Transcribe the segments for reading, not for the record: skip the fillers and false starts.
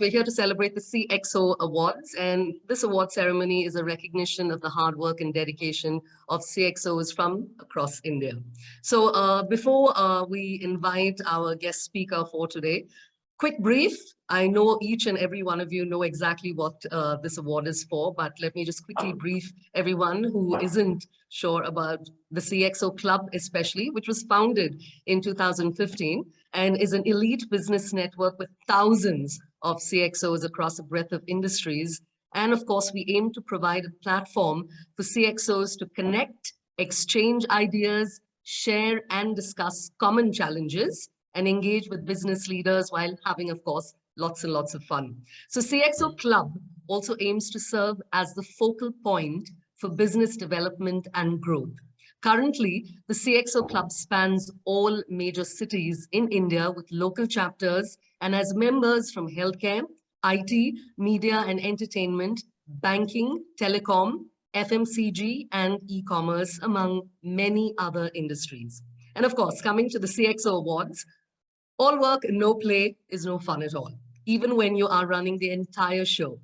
we're here to celebrate the CXO Awards, and this award ceremony is a recognition of the hard work and dedication of CXOs from across India. So before we invite our guest speaker for today, quick brief. I know each and every one of you know exactly what this award is for, but let me just quickly brief everyone who isn't sure about the CXO Club especially, which was founded in 2015 and is an elite business network with thousands of CXOs across a breadth of industries. And of course, we aim to provide a platform for CXOs to connect, exchange ideas, share and discuss common challenges, and engage with business leaders while having, of course, lots and lots of fun. So CXO Club also aims to serve as the focal point for business development and growth. Currently, the CXO Club spans all major cities in India with local chapters and has members from healthcare, IT, media and entertainment, banking, telecom, FMCG, and e-commerce, among many other industries. And of course, coming to the CXO Awards, all work, no play is no fun at all, even when you are running the entire show.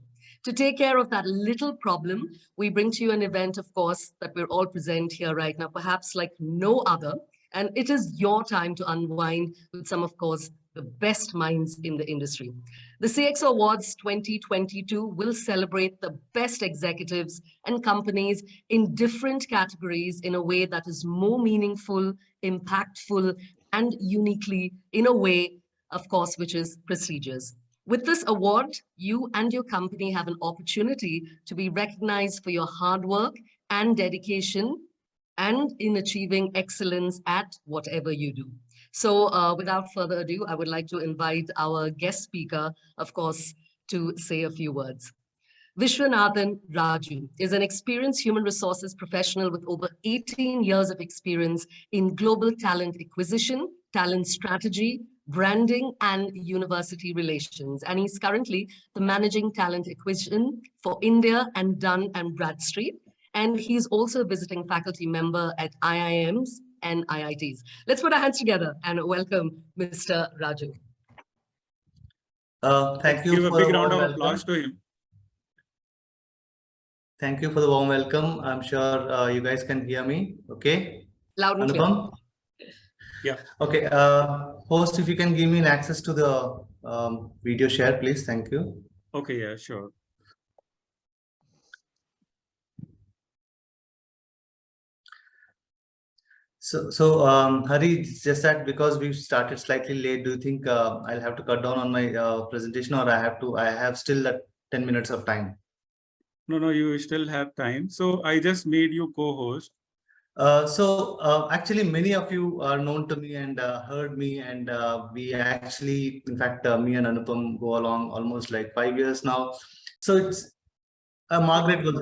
To take care of that little problem, we bring to you an event, of course, that we're all present here right now, perhaps like no other. And it is your time to unwind with some, of course, the best minds in the industry. The CXO Awards 2022 will celebrate the best executives and companies in different categories in a way that is more meaningful, impactful, and uniquely in a way, of course, which is prestigious. With this award, you and your company have an opportunity to be recognized for your hard work and dedication and in achieving excellence at whatever you do. So without further ado, I would like to invite our guest speaker, of course, to say a few words. Vishwanathan Raju is an experienced human resources professional with over 18 years of experience in global talent acquisition, talent strategy, branding, and university relations. And he's currently the managing talent acquisition for India and Dun and Bradstreet. And he's also a visiting faculty member at IIMs and IITs. Let's put our hands together and welcome Mr. Raju. Thank you. Give a big round of applause to him. Thank you for the warm welcome. I'm sure you guys can hear me. Okay. Loud and clear. Yeah. Okay. Host, if you can give me an access to the video share, please. Thank you. Okay. Yeah, sure. So Hari, just that because we started slightly late, do you think I'll have to cut down on my presentation, or I have still that 10 minutes of time? No, you still have time. So I just made you co-host. Actually, many of you are known to me and heard me, and we actually, in fact, me and Anupam go along almost like 5 years now. So it's Margaret was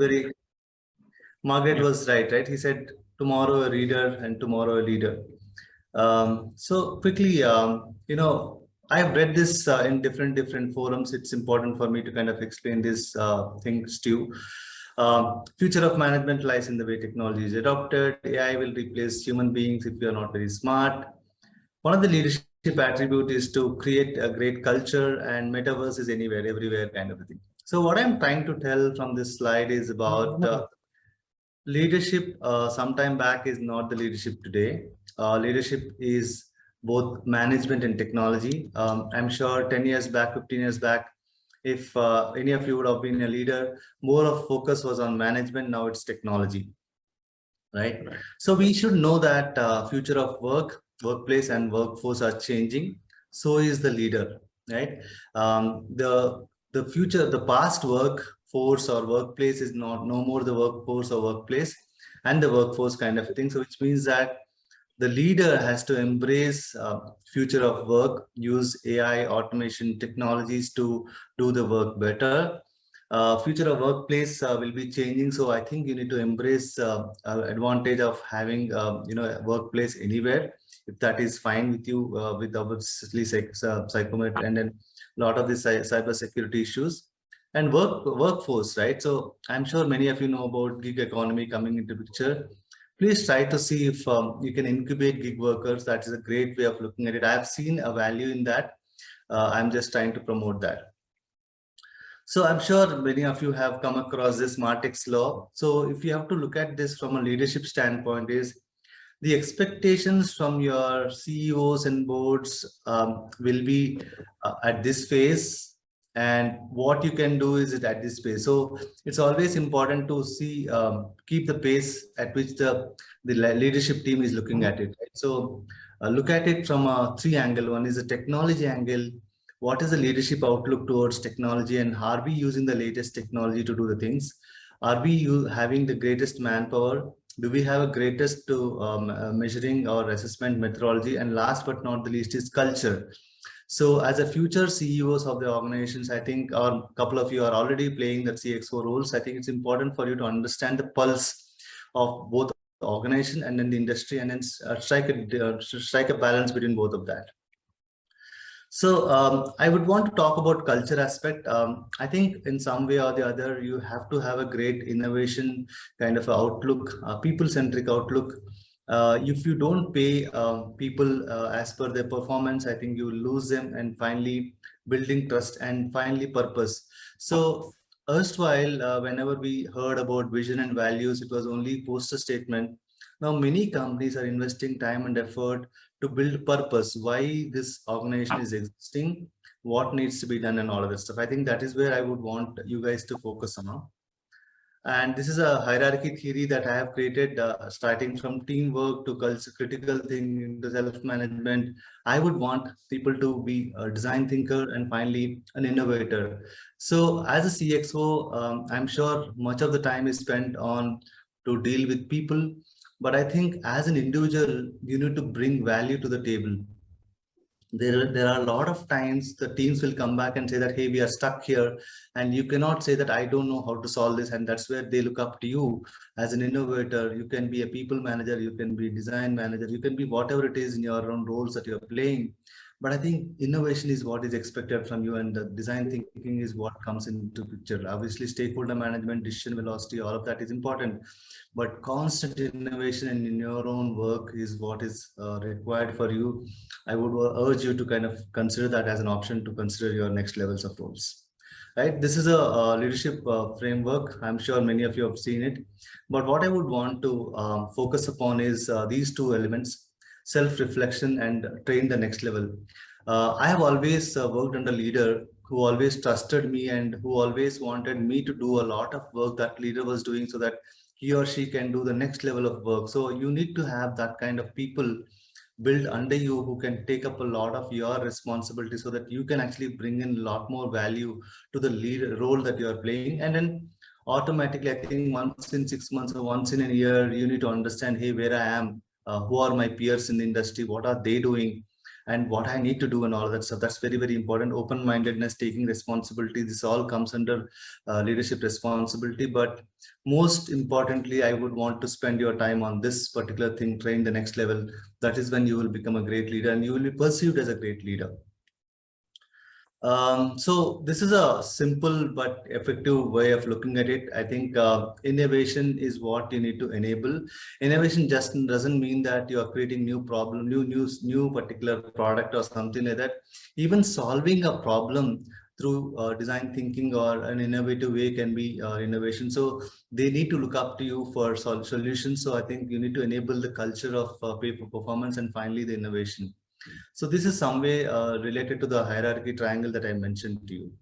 right? He said, tomorrow a reader and tomorrow a leader. So quickly, I've read this in different forums. It's important for me to kind of explain these things to you. Future of management lies in the way technology is adopted. AI will replace human beings if we are not very smart. One of the leadership attributes is to create a great culture, and metaverse is anywhere, everywhere kind of a thing. So what I'm trying to tell from this slide is about leadership. Sometime back is not the leadership today. Leadership is both management and technology. I'm sure 10 years back, 15 years back, if any of you would have been a leader, more of focus was on management. Now it's technology, right? So we should know that future of workplace and workforce are changing. So is the leader, right? The future, the past workforce or workplace is no more the workforce or workplace and the workforce kind of thing. So which means that the leader has to embrace future of work, use AI, automation technologies to do the work better. Future of workplace will be changing. So I think you need to embrace advantage of having a workplace anywhere, if that is fine with you, with obviously psychomet and then a lot of the cyber security issues. And workforce, right? So I'm sure many of you know about gig economy coming into picture. Please try to see if you can incubate gig workers. That is a great way of looking at it. I've seen a value in that. I'm just trying to promote that. So I'm sure many of you have come across this Martix law. So if you have to look at this from a leadership standpoint, is the expectations from your CEOs and boards will be at this phase, and what you can do is it at this phase. So it's always important to see keep the pace at which the leadership team is looking at it. Right? So look at it from a three angle. One is a technology angle. What is the leadership outlook towards technology, and are we using the latest technology to do the things? Are we having the greatest manpower? Do we have a greatest to measuring or assessment methodology? And last but not the least is culture. So as a future CEOs of the organizations, I think a couple of you are already playing the CXO roles. I think it's important for you to understand the pulse of both the organization and then the industry, and then strike a balance between both of that. So I would want to talk about culture aspect. I think in some way or the other, you have to have a great innovation kind of outlook, people-centric outlook. If you don't pay people as per their performance, I think you will lose them, and finally building trust and finally purpose. So erstwhile, whenever we heard about vision and values, it was only poster statement. Now many companies are investing time and effort to build purpose, why this organization is existing, what needs to be done, and all of that stuff. I think that is where I would want you guys to focus on. And this is a hierarchy theory that I have created, starting from teamwork to culture, critical thinking to self-management. I would want people to be a design thinker and finally an innovator. So as a CXO, I'm sure much of the time is spent on to deal with people, but I think as an individual, you need to bring value to the table. There are a lot of times the teams will come back and say that, hey, we are stuck here, and you cannot say that I don't know how to solve this, and that's where they look up to you as an innovator. You can be a people manager, you can be design manager, you can be whatever it is in your own roles that you're playing. But I think innovation is what is expected from you, and the design thinking is what comes into picture. Obviously, stakeholder management, decision velocity, all of that is important, but constant innovation in your own work is what is required for you. I would urge you to kind of consider that as an option to consider your next levels of roles. Right, this is a leadership framework. I'm sure many of you have seen it, but what I would want to focus upon is these two elements: self-reflection and train the next level. I have always worked under a leader who always trusted me and who always wanted me to do a lot of work that leader was doing so that he or she can do the next level of work. So you need to have that kind of people build under you who can take up a lot of your responsibility so that you can actually bring in a lot more value to the lead role that you are playing. And then automatically, I think once in 6 months or once in a year, you need to understand, hey, where I am, who are my peers in the industry, what are they doing, and what I need to do, and all of that stuff. That's very, very important. Open-mindedness, taking responsibility, this all comes under leadership responsibility. But most importantly, I would want to spend your time on this particular thing, train the next level. That is when you will become a great leader and you will be perceived as a great leader. So this is a simple but effective way of looking at it. I think innovation is what you need to enable. Innovation just doesn't mean that you are creating new problem, new particular product or something like that. Even solving a problem through design thinking or an innovative way can be innovation. So they need to look up to you for solutions. So I think you need to enable the culture of pay for performance and finally the innovation. So this is some way related to the hierarchy triangle that I mentioned to you.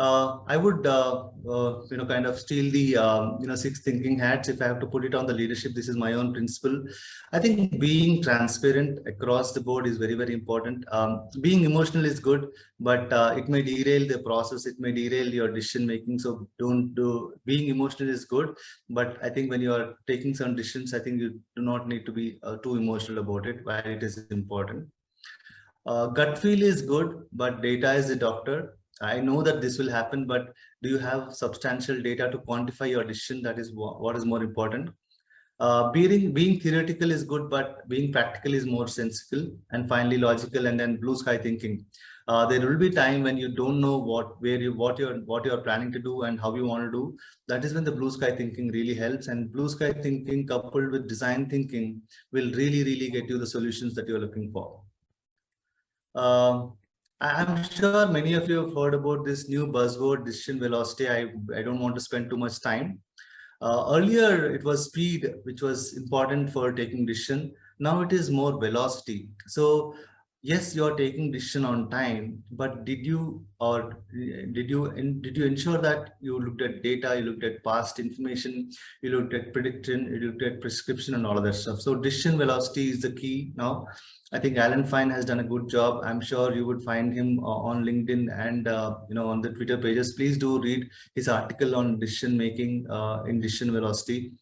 I would, kind of steal the, six thinking hats. If I have to put it on the leadership, this is my own principle. I think being transparent across the board is very, very important. Being emotional is good, but it may derail the process. It may derail your decision making. So don't do, being emotional is good, but I think when you are taking some decisions, I think you do not need to be too emotional about it, while it is important. Gut feel is good, but data is the doctor. I know that this will happen, but do you have substantial data to quantify your decision? That is what is more important. Being theoretical is good, but being practical is more sensible. And finally, logical, and then blue sky thinking. There will be time when you don't know what you're planning to do and how you want to do. That is when the blue sky thinking really helps. And blue sky thinking coupled with design thinking will really, really get you the solutions that you're looking for. Um, I'm sure many of you have heard about this new buzzword, decision velocity. I don't want to spend too much time. Earlier, it was speed, which was important for taking decision. Now it is more velocity. So yes, you are taking decision on time, but did you ensure that you looked at data, you looked at past information, you looked at prediction, you looked at prescription and all of that stuff. So decision velocity is the key now. I think Alan Fine has done a good job. I'm sure you would find him on LinkedIn and on the Twitter pages. Please do read his article on decision making in decision velocity.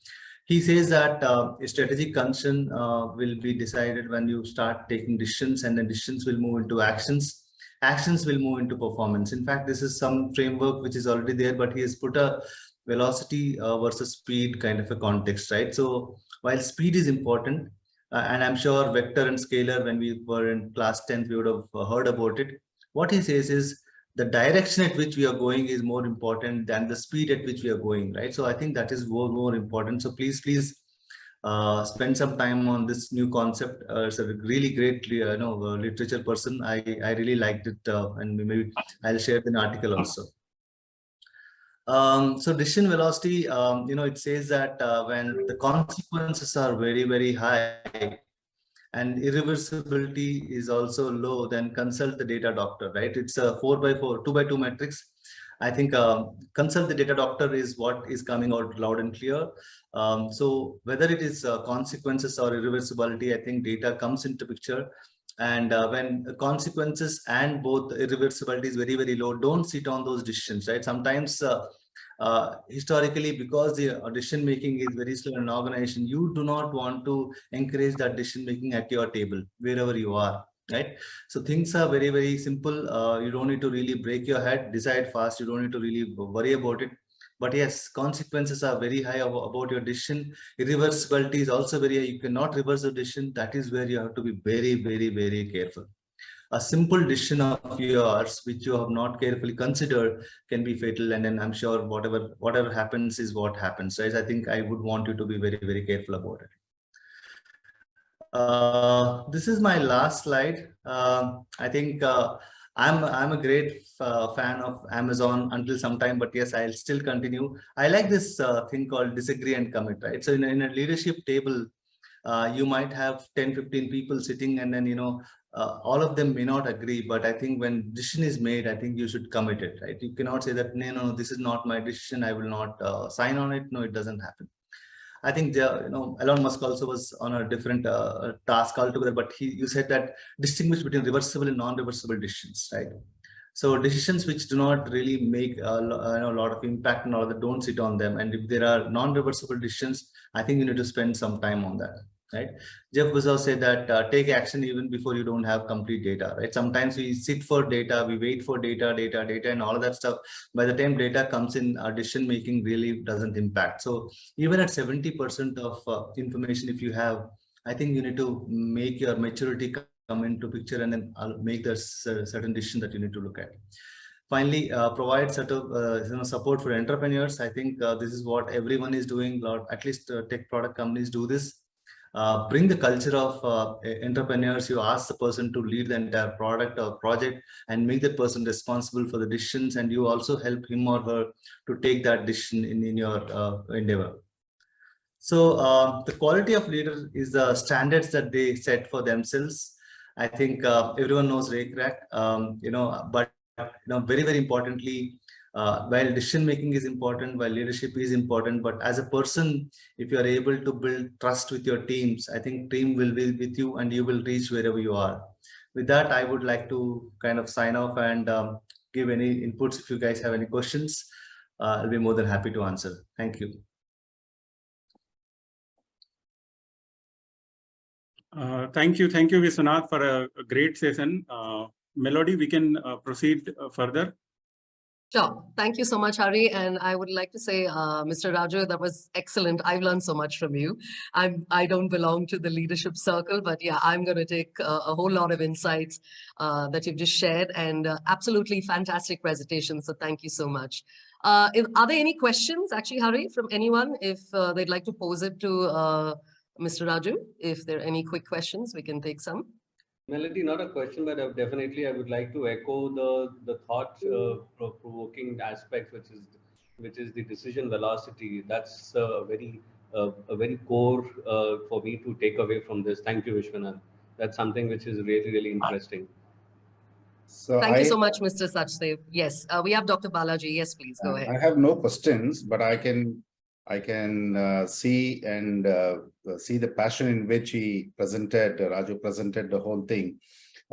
He says that a strategic concern will be decided when you start taking decisions, and then decisions will move into actions. Actions will move into performance. In fact, this is some framework which is already there, but he has put a velocity versus speed kind of a context, right? So while speed is important, and I'm sure vector and scalar, when we were in class 10th, we would have heard about it. What he says is the direction at which we are going is more important than the speed at which we are going, right? So I think that is more important. So please spend some time on this new concept. It's a really great literature person. I really liked it, and maybe I'll share an article also. So decision velocity, it says that when the consequences are very high and irreversibility is also low, then consult the data doctor, right? It's a 4x4, 2x2 matrix. I think consult the data doctor is what is coming out loud and clear. So whether it is consequences or irreversibility, I think data comes into picture. And when consequences and both irreversibility is very low, don't sit on those decisions, right? Sometimes historically, because the decision making is very slow in an organization, you do not want to encourage that decision making at your table wherever you are, right? So things are very simple. You don't need to really break your head, decide fast. You don't need to really worry about it. But yes, consequences are very high about your decision. Irreversibility is also very high. You cannot reverse the decision. That is where you have to be very careful. A simple decision of yours which you have not carefully considered can be fatal, and then I'm sure whatever happens is what happens, right? I think I would want you to be very careful about it. This is my last slide. I think I'm a great fan of Amazon until some time, but yes, I'll still continue. I like this thing called disagree and commit, right? So in a leadership table, you might have 10-15 people sitting, and then all of them may not agree, but I think when decision is made, I think you should commit it, right? You cannot say that no, this is not my decision, I will not sign on it. No, it doesn't happen. I think Elon Musk also was on a different task altogether, but you said that distinguish between reversible and non-reversible decisions, right? So decisions which do not really make a lot of impact and all that, don't sit on them. And if there are non-reversible decisions, I think you need to spend some time on that, right? Jeff Bezos said that take action even before you don't have complete data, right? Sometimes we sit for data, we wait for data and all of that stuff. By the time data comes in, our decision making really doesn't impact. So even at 70% of information, if you have, I think you need to make your maturity come into picture, and then I'll make the certain decision that you need to look at. Finally, provide sort of support for entrepreneurs. I think this is what everyone is doing. At least tech product companies do this. Bring the culture of entrepreneurs. You ask the person to lead the entire product or project and make that person responsible for the decisions, and you also help him or her to take that decision in your endeavor. So the quality of leader is the standards that they set for themselves. I think everyone knows Ray Crack, but very importantly, while decision making is important, while leadership is important, but as a person, if you are able to build trust with your teams, I think team will be with you and you will reach wherever you are. With that, I would like to kind of sign off and give any inputs. If you guys have any questions, I'll be more than happy to answer. Thank you. Thank you, Vishwanath, for a great session. Melody, we can proceed further. Sure. Thank you so much, Hari. And I would like to say, Mr. Raju, that was excellent. I've learned so much from you. I don't belong to the leadership circle, but yeah, I'm going to take a whole lot of insights that you've just shared, and absolutely fantastic presentation. So thank you so much. Are there any questions, actually, Hari, from anyone? If they'd like to pose it to Mr. Raju, if there are any quick questions, we can take some. Melody, not a question, but definitely I would like to echo the thought provoking aspects, which is the decision velocity. That's a very core for me to take away from this. Thank you, Vishwanath. That's something which is really interesting. So Thank you so much, Mr. Sachdev. Yes, we have Dr. Balaji. Yes, please go ahead. I have no questions, but I can see and see the passion in which he presented. Raju presented the whole thing.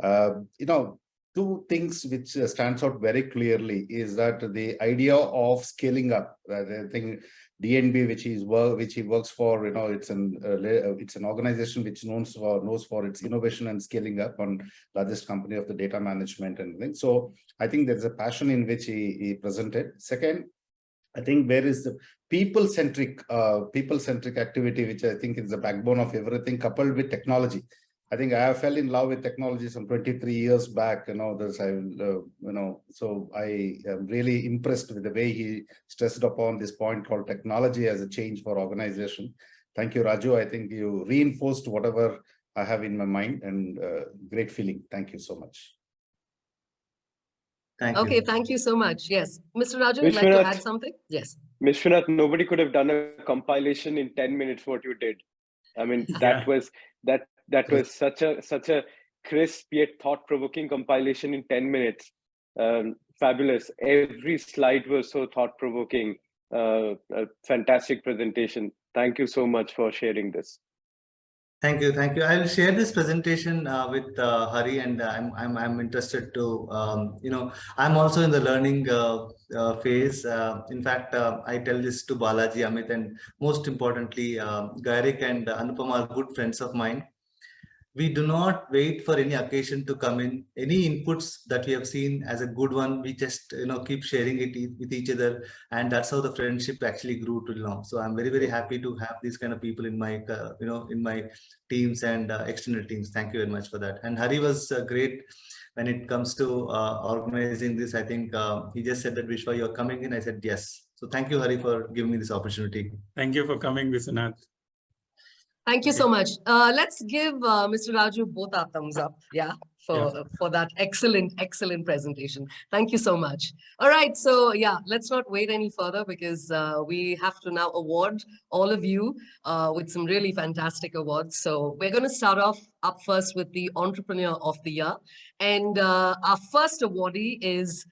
You know, two things which stands out very clearly is that the idea of scaling up. I think DNB, which he works for, you know, it's an organization which knows for its innovation and scaling up, on largest company of the data management and things. So I think there's a passion in which he presented. Second, I think there is the people-centric activity, which I think is the backbone of everything, coupled with technology. I think I fell in love with technology some 23 years back. You know, so I am really impressed with the way he stressed upon this point called technology as a change for organization. Thank you, Raju. I think you reinforced whatever I have in my mind, and great feeling. Thank you so much. Thank you. Okay, thank you so much. Yes, Mr. Raju, would like to add something? Yes. Vishwanath, nobody could have done a compilation in 10 minutes what you did. I mean, that was such a crisp yet thought-provoking compilation in 10 minutes. Fabulous. Every slide was so thought-provoking. A fantastic presentation. Thank you so much for sharing this. Thank you, thank you. I'll share this presentation with Hari, and I'm interested to you know, I'm also in the learning phase. In fact, I tell this to Balaji, Amit, and most importantly, Gairik and Anupama are good friends of mine. We do not wait for any occasion to come in. Any inputs that we have seen as a good one, we just keep sharing it with each other, and that's how the friendship actually grew till now. So I'm very happy to have these kind of people in my in my teams and external teams. Thank you very much for that. And Hari was great when it comes to organizing this. I think he just said that, Vishwa, you're coming in. I said yes. So thank you, Hari, for giving me this opportunity. Thank you for coming, Vishwanath. Thank you so much. Let's give Mr. Raju both our thumbs up, for that excellent presentation. Thank you so much. All right, so let's not wait any further, because we have to now award all of you with some really fantastic awards. So we're going to start off up first with the Entrepreneur of the Year. And our first awardee is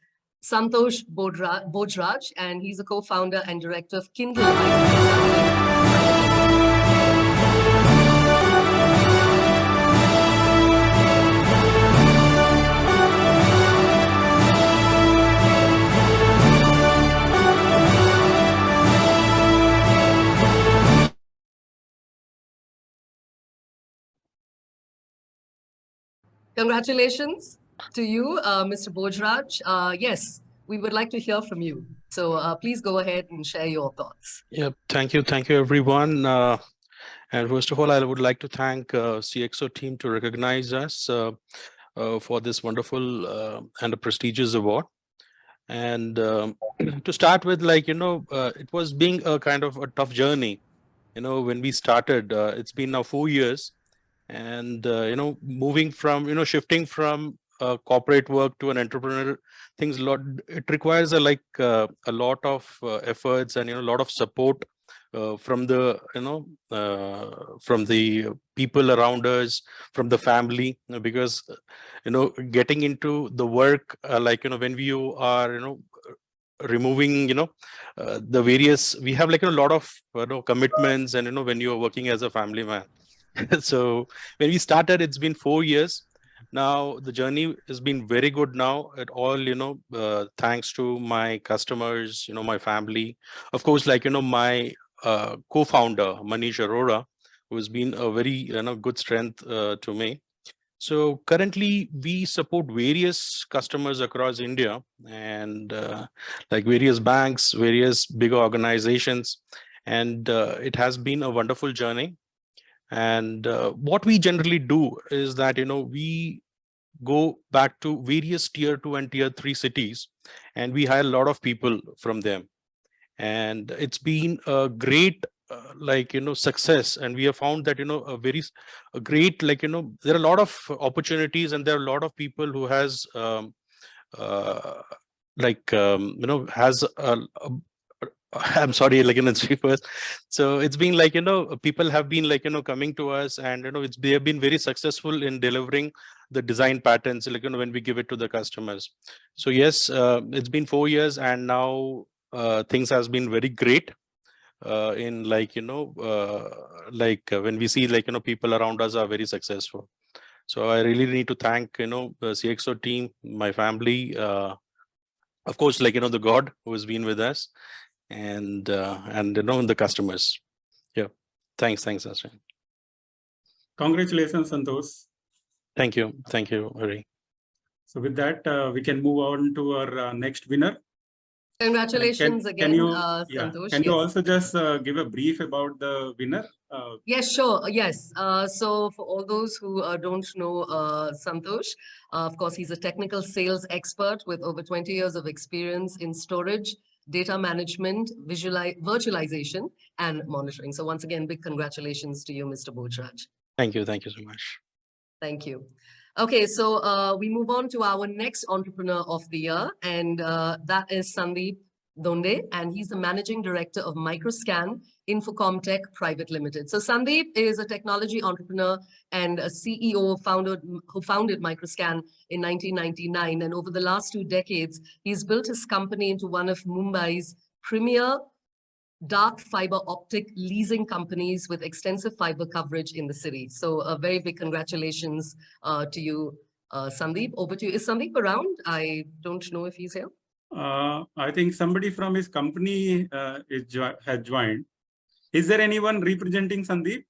Santosh Bojraj, and he's a co-founder and director of Kindle IT. Congratulations to you, Mr. Bojraj. Yes, we would like to hear from you. So please go ahead and share your thoughts. Yeah, thank you, everyone. And first of all, I would like to thank CXO team to recognize us for this wonderful and a prestigious award. And to start with, it was being a kind of a tough journey. When we started, it's been now 4 years. And moving from shifting from corporate work to an entrepreneur, it requires a lot of efforts and a lot of support from the from the people around us, from the family, because getting into the work when you are removing the various, we have a lot of commitments, and when you are working as a family man. So when we started, it's been 4 years. Now the journey has been very good now at all, thanks to my customers, my family, of course, my co-founder, Manish Arora, who has been a very good strength to me. So currently we support various customers across India, and like various banks, various big organizations, and it has been a wonderful journey. And what we generally do is that, we go back to various tier 2 and tier 3 cities, and we hire a lot of people from them. And it's been a great success, and we have found that a great there are a lot of opportunities, and there are a lot of people who has has I'm sorry, it's first. So it's been people have been coming to us, and they have been very successful in delivering the design patterns when we give it to the customers. So yes, it's been 4 years, and now things has been very great in when we see people around us are very successful. So I really need to thank the CXO team, my family, of course, the God who has been with us, and the customers. Yeah, thanks Ashwin. Congratulations, Santosh. Thank you Hari. So with that, we can move on to our next winner. Congratulations again, Santosh. Can you Yes. also just give a brief about the winner? Yes, sure. Yes. So for all those who don't know Santosh, of course, he's a technical sales expert with over 20 years of experience in storage, data management, virtualization, and monitoring. So once again, big congratulations to you, Mr. Bojraj. Thank you so much. Thank you. Okay, so we move on to our next entrepreneur of the year, and that is Sandeep Donde, and he's the managing director of Microscan Infocomtech Private Limited. So Sandeep is a technology entrepreneur and a CEO who founded Microscan in 1999, and over the last 2 decades, he's built his company into one of Mumbai's premier dark fiber optic leasing companies with extensive fiber coverage in the city. So a very big congratulations to you, Sandeep. Over to you. Is Sandeep around? I don't know if he's here. I think somebody from his company has joined. Is there anyone representing Sandeep?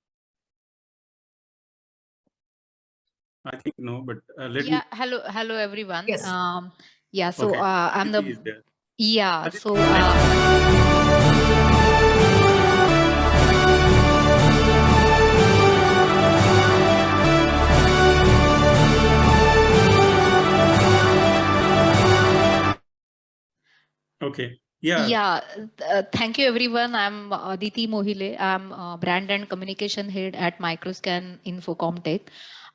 I think no, but let me. Hello everyone. Yes. So okay. I'm Aditi is the there. yeah. Aditi. So. Okay. Yeah. Thank you everyone. I'm Aditi Mohile. I'm brand and communication head at Microscan Infocomtech.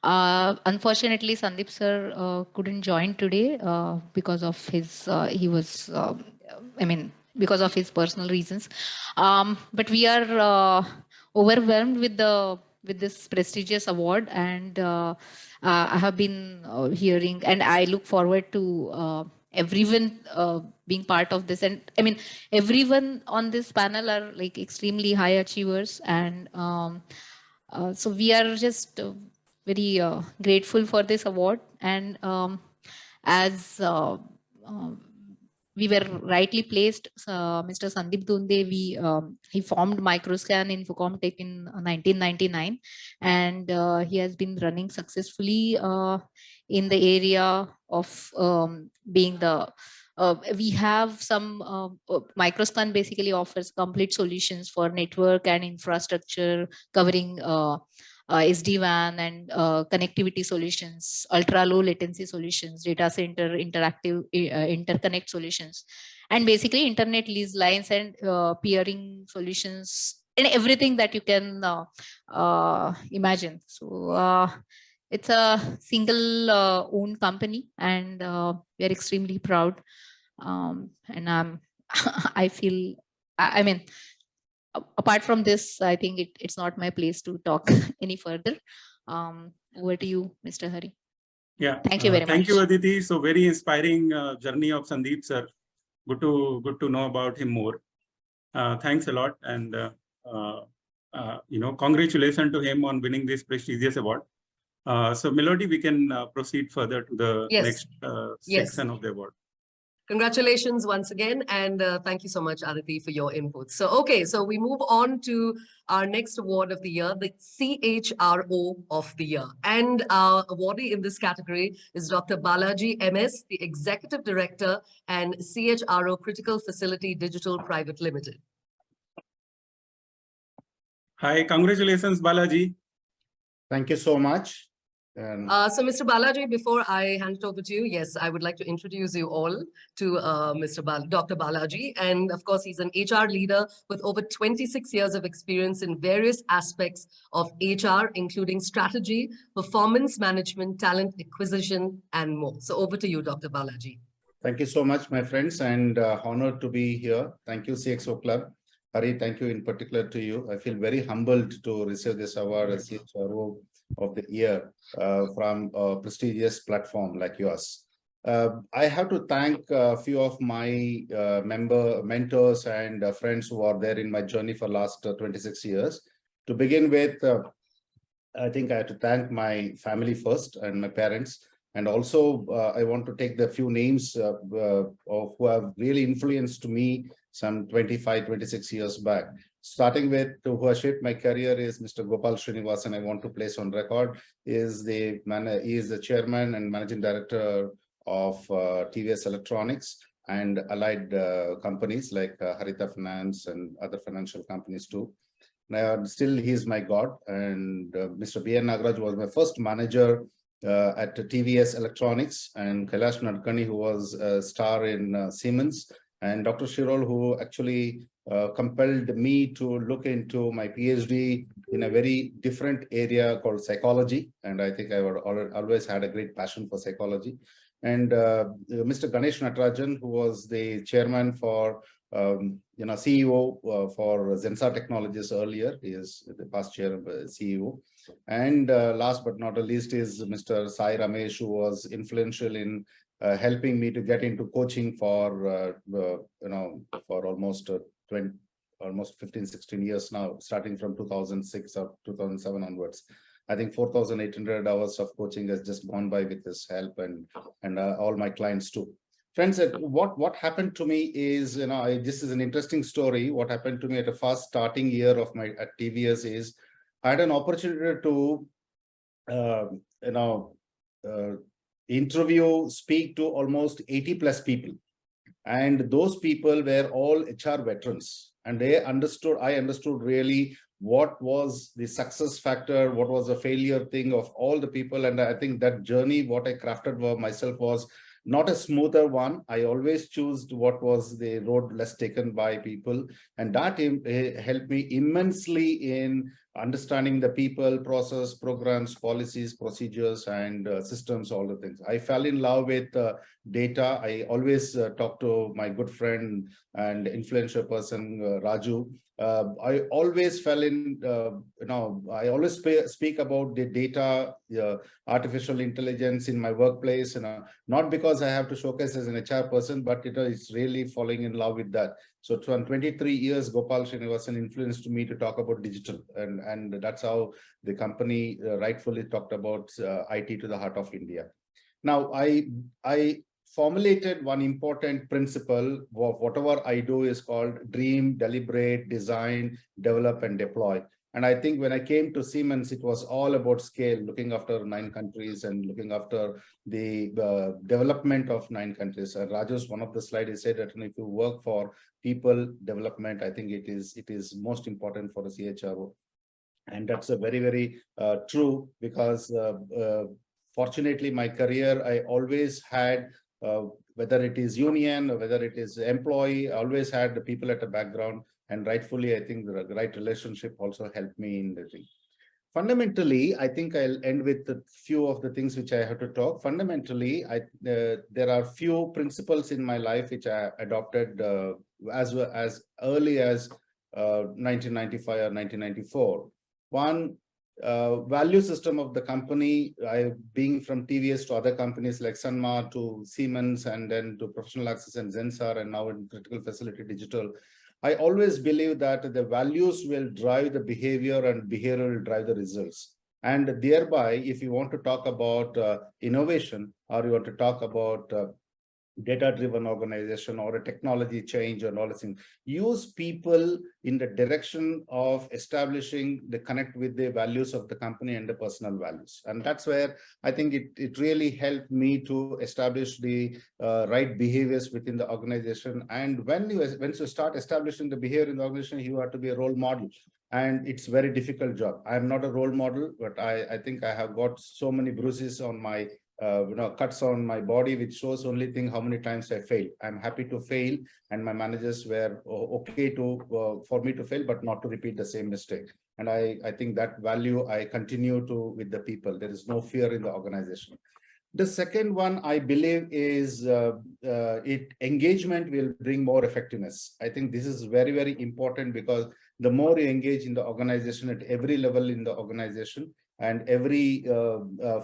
Unfortunately, Sandeep sir couldn't join today because of his because of his personal reasons. But we are overwhelmed with this prestigious award, and I have been hearing, and I look forward to everyone being part of this. And I mean, everyone on this panel are like extremely high achievers, and so we are just very grateful for this award. And as we were rightly placed, Mr. Sandeep Dunde, he formed Microscan Infocomtech in 1999, and he has been running successfully in the area of being the we have some Microscan basically offers complete solutions for network and infrastructure, covering SD-WAN and connectivity solutions, ultra low latency solutions, data center interactive interconnect solutions, and basically internet lease lines and peering solutions, and everything that you can imagine. So it's a single owned company, and we are extremely proud. And I feel, I mean, apart from this, I think it's not my place to talk any further. Over to you, Mr. Hari. Yeah. Thank you very much. Thank you, Aditi. So very inspiring journey of Sandeep sir. Good to know about him more. Thanks a lot, and congratulations to him on winning this prestigious award. So Melody, we can proceed further to the next section of the award. Congratulations once again, and thank you so much, Aditi, for your input. So, okay, so we move on to our next award of the year, the CHRO of the year. And our awardee in this category is Dr. Balaji MS, the Executive Director and CHRO Critical Facility Digital Private Limited. Hi, congratulations, Balaji. Thank you so much. So, Mr. Balaji, before I hand it over to you, yes, I would like to introduce you all to Dr. Balaji. And of course, he's an HR leader with over 26 years of experience in various aspects of HR, including strategy, performance management, talent acquisition, and more. So over to you, Dr. Balaji. Thank you so much, my friends, and honored to be here. Thank you, CXO Club. Hari, thank you in particular to you. I feel very humbled to receive this award as CXO of the year from a prestigious platform like yours. I have to thank a few of my mentors and friends who are there in my journey for last 26 years. To begin with, I think I have to thank my family first and my parents. And also, I want to take the few names of who have really influenced me some 25, 26 years back. Starting with who has shaped my career is Mr. Gopal Srinivasan. I want to place on record he is the chairman and managing director of TVS Electronics and allied companies like Harita Finance and other financial companies too. Now, still, he is my God. And Mr. B.N. Nagaraj was my first manager at TVS Electronics, and Kailash Nadkarni, who was a star in Siemens, and Dr. Shirol, who actually compelled me to look into my PhD in a very different area called psychology. And I think I always had a great passion for psychology. And Mr. Ganesh Natarajan, who was the chairman for CEO for Zensar Technologies earlier. He is the past chair of CEO. And last but not the least is Mr. Sai Ramesh, who was influential in helping me to get into coaching for for almost 15, 16 years now, starting from 2006 or 2007 onwards. I think 4,800 hours of coaching has just gone by with his help and all my clients too. Friends, what happened to me is, this is an interesting story. What happened to me at the first starting year of my at TVS is I had an opportunity to, speak to almost 80 plus people. And those people were all HR veterans. And I understood really what was the success factor, what was the failure thing of all the people. And I think that journey, what I crafted for myself was not a smoother one. I always choose what was the road less taken by people. And that helped me immensely in understanding the people, process, programs, policies, procedures, and systems, all the things. I fell in love with data. I always talk to my good friend and influential person, Raju. I always fell in, I always speak about the data, artificial intelligence in my workplace, not because I have to showcase as an HR person, but it's really falling in love with that. So from 23 years, Gopal Srinivasan influenced me to talk about digital. And that's how the company rightfully talked about IT to the heart of India. Now, I formulated one important principle of whatever I do is called dream, deliberate, design, develop, and deploy. And I think when I came to Siemens, it was all about scale, looking after 9 countries and looking after the development of 9 countries. Raju's one of the slides, he said that if you work for people development, I think it is most important for a CHRO. And that's a very, very true, because fortunately, my career, I always had, whether it is union or whether it is employee, I always had the people at the background. And rightfully, I think the right relationship also helped me in the thing. Fundamentally, I think I'll end with a few of the things which I have to talk. Fundamentally, there are few principles in my life which I adopted as early as 1995 or 1994. One, value system of the company, being from TVS to other companies like Sanmar to Siemens and then to Professional Access and Zensar and now in Critical Facility Digital. I always believe that the values will drive the behavior and behavior will drive the results. And thereby, if you want to talk about innovation, or you want to talk about data-driven organization or a technology change and all these things, use people in the direction of establishing the connect with the values of the company and the personal values. And that's where I think it really helped me to establish the right behaviors within the organization. And when you start establishing the behavior in the organization, you have to be a role model. and it's very difficult job. I'm not a role model, but I think I have got so many bruises on my cuts on my body, which shows only thing how many times I failed. I'm happy to fail, and my managers were okay to for me to fail, but not to repeat the same mistake. And I think that value I continue to with the people. There is no fear in the organization. The second one, I believe, is engagement will bring more effectiveness. I think this is very, very important, because the more you engage in the organization at every level in the organization, and every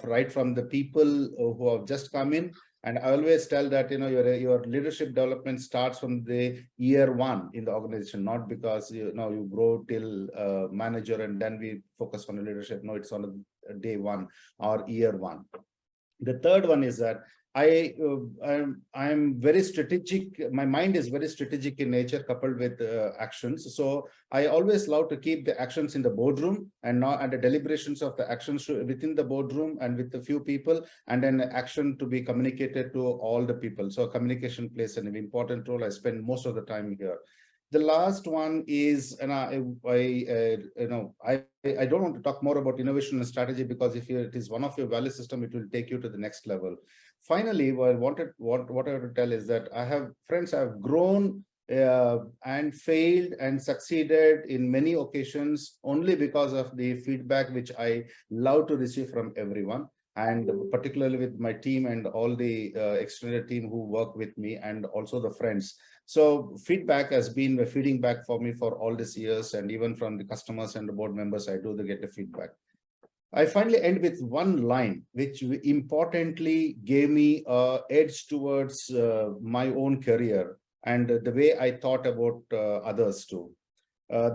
right from the people who have just come in. And I always tell that, your leadership development starts from the year one in the organization, not because you grow till manager and then we focus on the leadership. No, it's on day one or year one. The third one is that I'm very strategic. My mind is very strategic in nature, coupled with actions. So I always love to keep the actions in the boardroom, and not and the deliberations of the actions within the boardroom and with a few people, and then action to be communicated to all the people. So communication plays an important role. I spend most of the time here. The last one is, and I don't want to talk more about innovation and strategy, because if it is one of your value system, it will take you to the next level. Finally, what I want to tell is that I have friends. I've grown and failed and succeeded in many occasions only because of the feedback which I love to receive from everyone, and particularly with my team and all the extended team who work with me, and also the friends. So feedback has been a feeding back for me for all these years, and even from the customers and the board members, I do get the feedback. I finally end with one line, which importantly gave me an edge towards my own career and the way I thought about others too.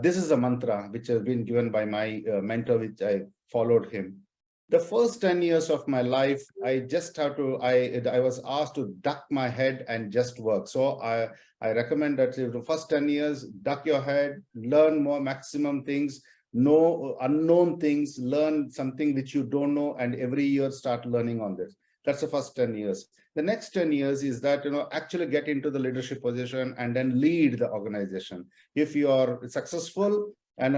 This is a mantra which has been given by my mentor, which I followed him. The first 10 years of my life, I just have to, I was asked to duck my head and just work. So I recommend that the first 10 years, duck your head, learn more maximum things, know unknown things, learn something which you don't know, and every year start learning on this. That's the first 10 years. The next 10 years is that, actually get into the leadership position and then lead the organization. If you are successful, and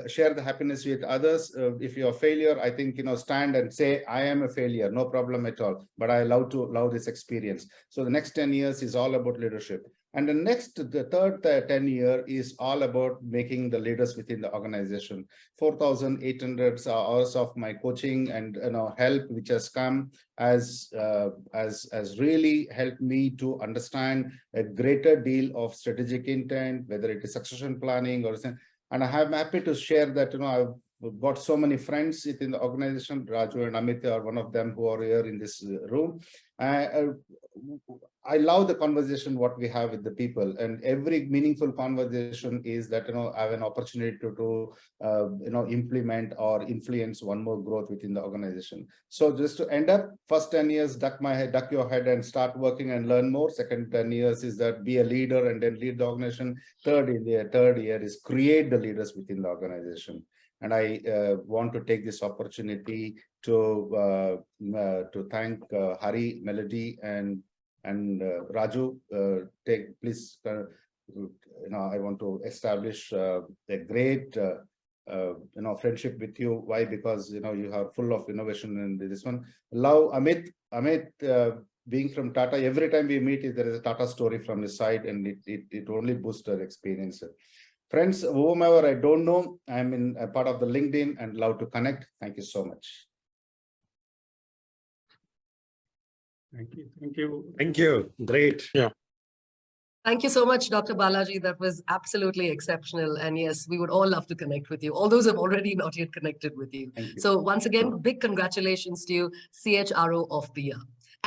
share the happiness with others. If you're a failure, I think, stand and say, I am a failure, no problem at all, but I love this experience. So the next 10 years is all about leadership. And the third 10 year is all about making the leaders within the organization. 4,800 hours of my coaching and help, which has come as really helped me to understand a greater deal of strategic intent, whether it is succession planning or something. And I'm happy to share that, I've got so many friends within the organization. Raju and Amit are one of them who are here in this room. I love the conversation what we have with the people, and every meaningful conversation is that, I have an opportunity to implement or influence one more growth within the organization. So just to end up, first 10 years, duck your head and start working and learn more. Second 10 years is that be a leader and then lead the organization. Third year is create the leaders within the organization. And I want to take this opportunity to thank Hari, Melody, and Raju. Please, I want to establish a great friendship with you. Why? Because you are full of innovation in this one. Love Amit. Being from Tata, every time we meet, there is a Tata story from his side, and it only boosts our experience. Friends, whomever I don't know, I'm in a part of the LinkedIn and love to connect. Thank you so much. Thank you. Thank you. Thank you. Great. Yeah. Thank you so much, Dr. Balaji. That was absolutely exceptional. And yes, we would all love to connect with you. All those have already not yet connected with you. So once again, big congratulations to you, CHRO of the Year.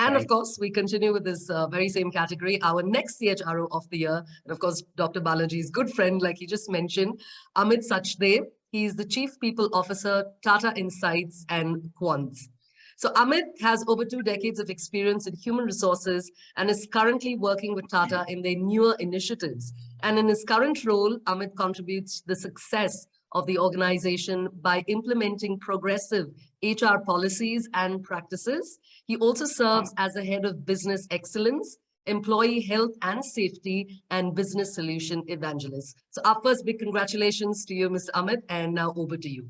And of course, we continue with this very same category. Our next CHRO of the Year, and of course, Dr. Balaji's good friend, like he just mentioned, Amit Sachdev. He is the Chief People Officer, Tata Insights and Quants. So Amit has over 2 decades of experience in human resources and is currently working with Tata in their newer initiatives. And in his current role, Amit contributes to the success of the organization by implementing progressive HR policies and practices. He also serves as the head of business excellence, employee health and safety, and business solution evangelist. So our first big congratulations to you, Mr. Amit, and now over to you.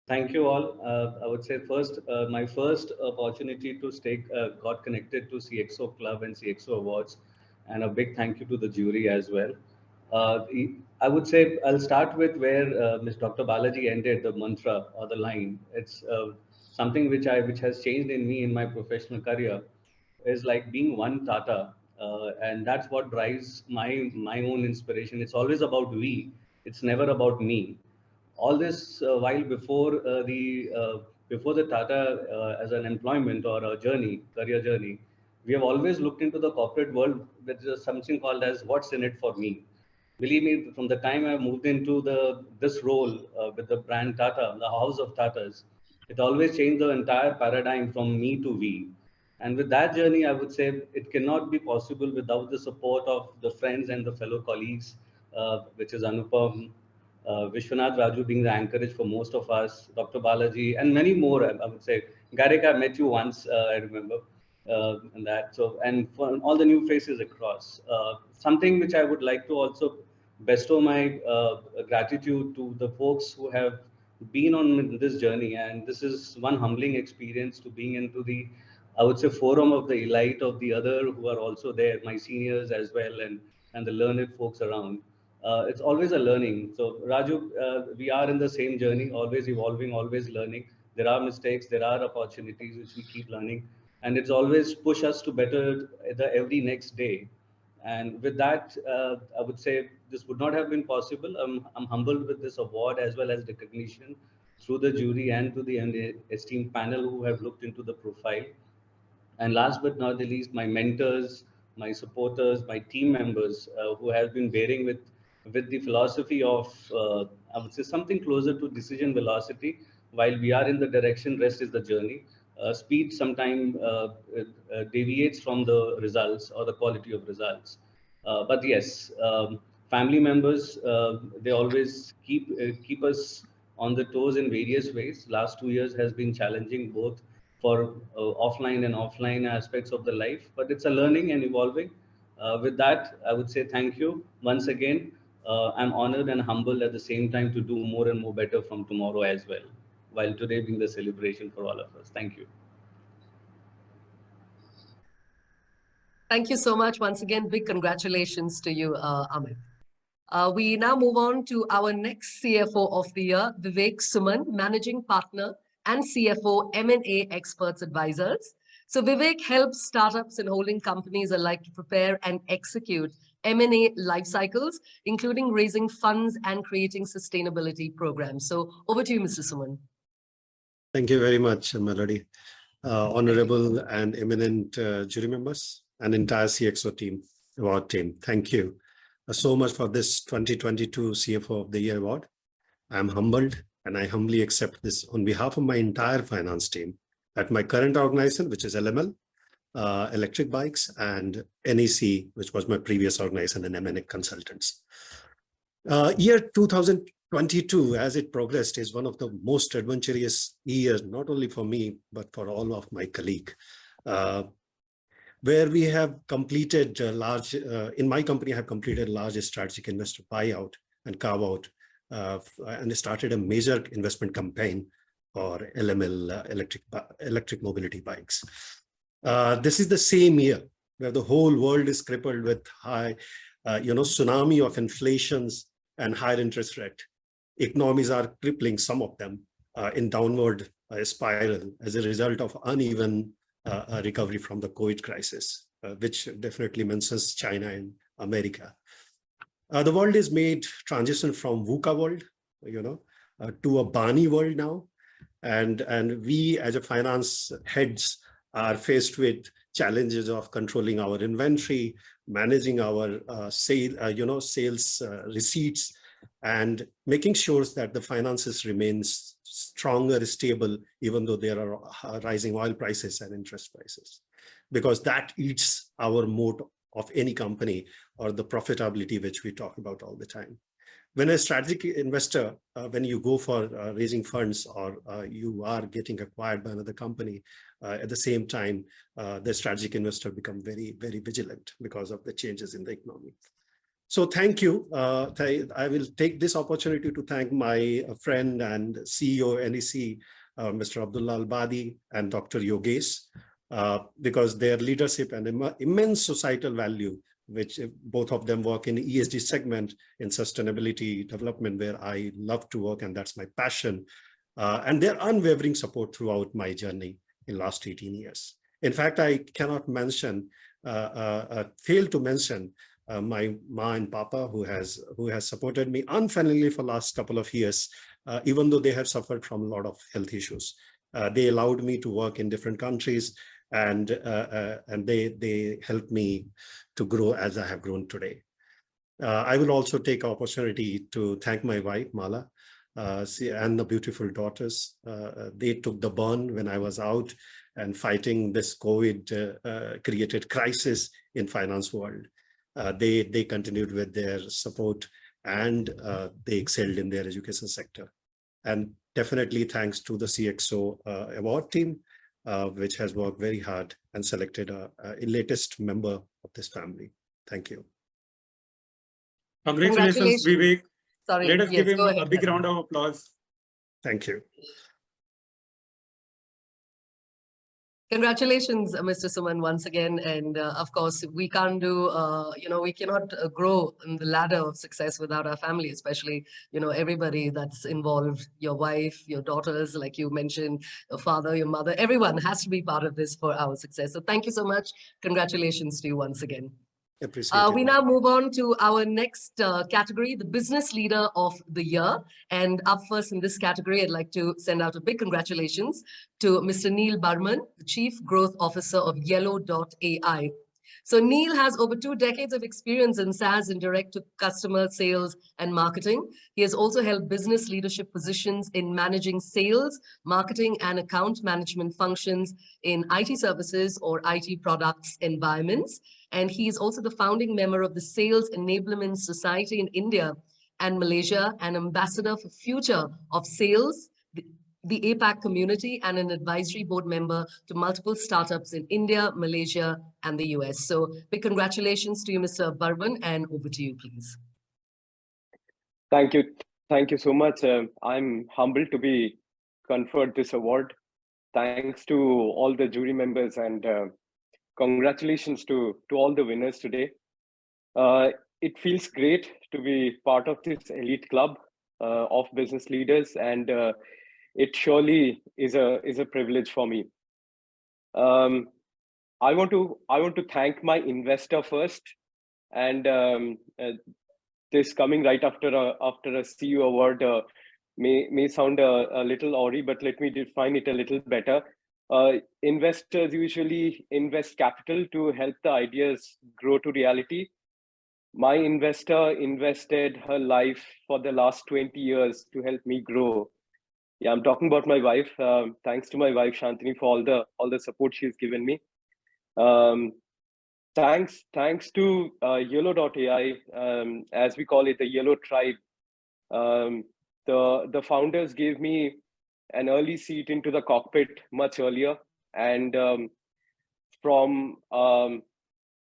Thank you all. I would say first, my first opportunity to stay got connected to CXO Club and CXO Awards, and a big thank you to the jury as well. I would say I'll start with where Ms. Dr. Balaji ended the mantra or the line. It's something which has changed in me in my professional career, is like being one Tata, and that's what drives my own inspiration. It's always about we. It's never about me. All this while before the Tata as an employment or a journey, career journey, we have always looked into the corporate world with something called as what's in it for me. Believe me, from the time I moved into this role with the brand Tata, the house of Tatas, it always changed the entire paradigm from me to we. And with that journey, I would say it cannot be possible without the support of the friends and the fellow colleagues, which is Anupam, Vishwanath Raju being the anchorage for most of us, Dr. Balaji, and many more. I would say, Garik, I met you once, I remember, and that. So, and for all the new faces across, something which I would like to also bestow my gratitude to the folks who have been on this journey. And this is one humbling experience to being into the, I would say, forum of the elite of the other who are also there, my seniors as well, and the learned folks around. It's always a learning. So Raju, we are in the same journey, always evolving, always learning. There are mistakes, there are opportunities which we keep learning, and it's always push us to better the every next day. And with that, I would say this would not have been possible. I'm humbled with this award as well as recognition through the jury and to the esteemed panel who have looked into the profile. And last but not the least, my mentors, my supporters, my team members who have been bearing with the philosophy of, I would say, something closer to decision velocity. While we are in the direction, rest is the journey. Speed sometimes deviates from the results or the quality of results. But yes, family members, they always keep us on the toes in various ways. Last 2 years has been challenging both for offline and offline aspects of the life, but it's a learning and evolving. With that, I would say thank you once again. I'm honored and humbled at the same time to do more and more better from tomorrow as well, while today being the celebration for all of us. Thank you. Thank you so much. Once again, big congratulations to you, Amit. We now move on to our next CFO of the year, Vivek Suman, Managing Partner and CFO, M&A Experts Advisors. So Vivek helps startups and holding companies alike to prepare and execute M&A life cycles, including raising funds and creating sustainability programs. So over to you, Mr. Suman. Thank you very much, Melody. Honorable and eminent jury members and entire CXO team, award team, thank you so much for this 2022 CFO of the Year award. I'm humbled and I humbly accept this on behalf of my entire finance team at my current organization, which is LML, Electric Bikes, and NEC, which was my previous organization, and M&A Consultants. Year 2022, as it progressed, is one of the most adventurous years, not only for me, but for all of my colleagues. Where we have completed in my company, I have completed large strategic investor buyout and carve out, and started a major investment campaign for LML electric mobility bikes. This is the same year where the whole world is crippled with high, tsunami of inflations and higher interest rate. Economies are crippling, some of them in downward spiral as a result of uneven recovery from the COVID crisis, which definitely mentions China and America. The world is made transition from VUCA world, to a BANI world now. And we as a finance heads are faced with challenges of controlling our inventory, managing our sales receipts, and making sure that the finances remains stronger, stable, even though there are rising oil prices and interest prices, because that eats our moat of any company or the profitability which we talk about all the time. When a strategic investor, when you go for raising funds or you are getting acquired by another company, at the same time, the strategic investor become very, very vigilant because of the changes in the economy. So thank you. I will take this opportunity to thank my friend and CEO NEC, Mr. Abdullah Al-Badi and Dr. Yogesh, because their leadership and immense societal value, which both of them work in the ESG segment in sustainability development, where I love to work, and that's my passion, and their unwavering support throughout my journey in last 18 years. In fact, I cannot mention, fail to mention my Ma and Papa, who has supported me unfailingly for last couple of years, even though they have suffered from a lot of health issues. They allowed me to work in different countries, and they helped me to grow as I have grown today. I will also take opportunity to thank my wife, Mala, and the beautiful daughters. They took the burn when I was out and fighting this COVID created crisis in finance world. They continued with their support, and they excelled in their education sector. And definitely thanks to the CXO award team, which has worked very hard and selected a latest member of this family. Thank you. Congratulations, Vivek. Sorry, let us yes, give him ahead, a big round of applause. Thank you. Congratulations, Mr. Suman, once again. And of course, we can't do, we cannot grow in the ladder of success without our family, especially, everybody that's involved, your wife, your daughters, like you mentioned, your father, your mother, everyone has to be part of this for our success. So thank you so much. Congratulations to you once again. We now move on to our next category, the Business Leader of the Year. And up first in this category, I'd like to send out a big congratulations to Mr. Neil Burman, the Chief Growth Officer of Yellow.ai. So Neil has over 2 decades of experience in SaaS and direct-to-customer sales and marketing. He has also held business leadership positions in managing sales, marketing, and account management functions in IT services or IT products environments. And he is also the founding member of the Sales Enablement Society in India and Malaysia, and ambassador for Future of Sales, the APAC community, and an advisory board member to multiple startups in India, Malaysia, and the US. So big congratulations to you, Mr. Burman, and over to you, please. Thank you. Thank you so much. I'm humbled to be conferred this award. Thanks to all the jury members, and congratulations to all the winners today. It feels great to be part of this elite club of business leaders, and it surely is a privilege for me. I want to thank my investor first, and this coming right after a CEO award may sound a little awry, but let me define it a little better. Investors usually invest capital to help the ideas grow to reality. My investor invested her life for the last 20 years to help me grow. Yeah, I'm talking about my wife. Thanks to my wife Shantini for all the support she's given me. Thanks to Yellow.ai, as we call it, the Yellow Tribe. The founders gave me an early seat into the cockpit much earlier, and from